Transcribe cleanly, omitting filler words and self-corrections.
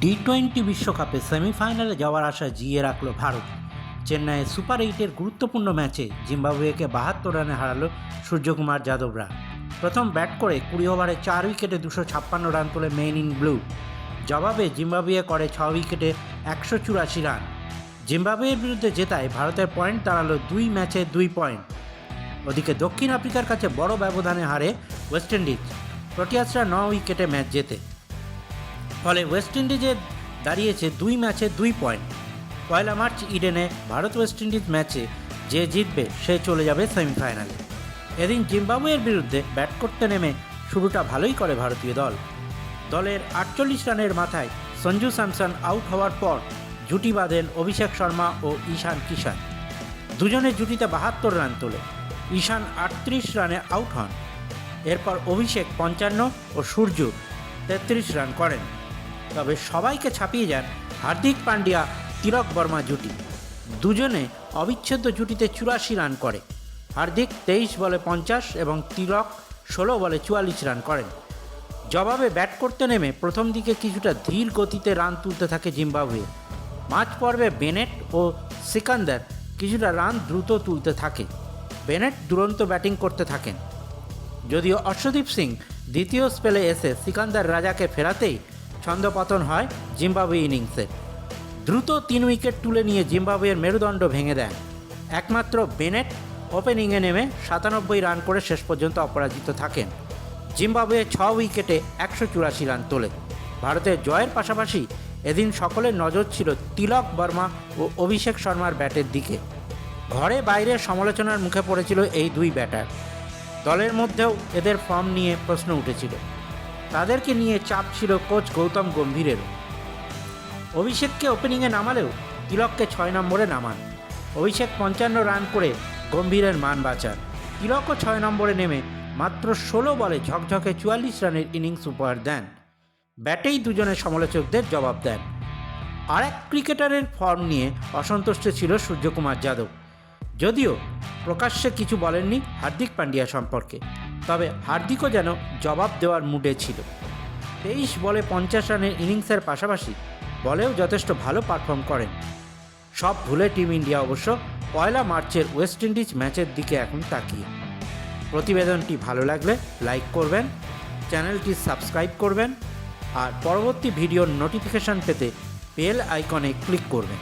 টি-20 বিশ্বকাপে সেমিফাইনালে যাওয়ার আশা জিইয়ে রাখল ভারত। চেন্নাইয়ে সুপার 8-এর গুরুত্বপূর্ণ ম্যাচে জিম্বাবুয়েকে 72 রানে হারালো সূর্যকুমার যাদবরা। প্রথম ব্যাট করে 20 ওভারে 4 উইকেটে 256 রান তোলে মেন ইন ব্লু। জবাবে জিম্বাবুয়ে করে 6 উইকেটে 184 রান। জিম্বাবুয়ের বিরুদ্ধে জেতায় ভারতের পয়েন্ট দাঁড়ালো 2 ম্যাচে 2 পয়েন্ট। ওদিকে দক্ষিণ আফ্রিকার কাছে বড় ব্যবধানে হারে ওয়েস্ট ইন্ডিজ। প্রোটিয়াসরা 9 উইকেটে ম্যাচ জেতে। ফলে ওয়েস্ট ইন্ডিজে দাঁড়িয়েছে 2 ম্যাচে 2 পয়েন্ট। 1 মার্চ ইডেনে ভারত ওয়েস্ট ইন্ডিজ ম্যাচে যে জিতবে সে চলে যাবে সেমিফাইনালে। এদিন জিম্বাবুয়ের বিরুদ্ধে ব্যাট করতে নেমে শুরুটা ভালোই করে ভারতীয় দল। দলের 48 রানের মাথায় সঞ্জু স্যামসন আউট হওয়ার পর জুটি বাঁধেন অভিষেক শর্মা ও ঈশান কিষান। দুজনের জুটিতে 72 রান তোলে। ঈশান 38 রানে আউট হন। এরপর অভিষেক 55 ও সূর্য 33 রান করেন। তবে সবাইকে ছাপিয়ে যান হার্দিক পান্ডিয়া তিলক বর্মা জুটি। দুজনে অবিচ্ছেদ্য জুটিতে 84 রান করে। হার্দিক 23 বলে 50 এবং তিলক 16 বলে 44 রান করেন। জবাবে ব্যাট করতে নেমে প্রথম দিকে কিছুটা ধীর গতিতে রান তুলতে থাকে জিম্বাবুয়ে। মাঝ পর্বে বেনেট ও সিকান্দার কিছুটা রান দ্রুত তুলতে থাকে। বেনেট দুরন্ত ব্যাটিং করতে থাকেন। যদিও অর্শদীপ সিং দ্বিতীয় স্পেলে এসে সিকান্দার রাজাকে ফেরাতেই ছন্দপতন হয় জিম্বাবুয়ে ইনিংসে। দ্রুত 3 উইকেট তুলে নিয়ে জিম্বাবুয়ের মেরুদণ্ড ভেঙে দেন। একমাত্র বেনেট ওপেনিংয়ে নেমে 97 রান করে শেষ পর্যন্ত অপরাজিত থাকেন। জিম্বাবুয়ে 6 উইকেটে 184 রান তোলে। ভারতের জয়ের পাশাপাশি এদিন সকলের নজর ছিল তিলক বর্মা ও অভিষেক শর্মার ব্যাটের দিকে। ঘরে বাইরে সমালোচনার মুখে পড়েছিল এই দুই ব্যাটার। দলের মধ্যেও এদের ফর্ম নিয়ে প্রশ্ন উঠেছিল। তাদেরকে নিয়ে চাপ ছিল কোচ গৌতম গম্ভীরেরও। অভিষেককে ওপেনিংয়ে নামালেও তিলককে 6 নম্বরে নামান। অভিষেক 55 রান করে গম্ভীরের মান বাঁচান। তিলকও 6 নম্বরে নেমে মাত্র 16 বলে ঝকঝকে 44 রানের ইনিংস উপহার দেন। ব্যাটেই দুজনের সমালোচকদের জবাব দেন। আরেক ক্রিকেটারের ফর্ম নিয়ে অসন্তুষ্ট ছিল সূর্যকুমার যাদব। যদিও প্রকাশ্যে কিছু বলেননি হার্দিক পান্ডিয়া সম্পর্কে, তবে হার্দিকও যেন জবাব দেওয়ার মুডে ছিল। 23 বলে 50 রানের ইনিংসের পাশাপাশি বলেও যথেষ্ট ভালো পারফর্ম করেন। সব ভুলে টিম ইন্ডিয়া অবশ্য 1 মার্চের ওয়েস্ট ইন্ডিজ ম্যাচের দিকে এখন তাকিয়ে। প্রতিবেদনটি ভালো লাগলে লাইক করবেন, চ্যানেলটি সাবস্ক্রাইব করবেন আর পরবর্তী ভিডিওর নোটিফিকেশান পেতে বেল আইকনে ক্লিক করবেন।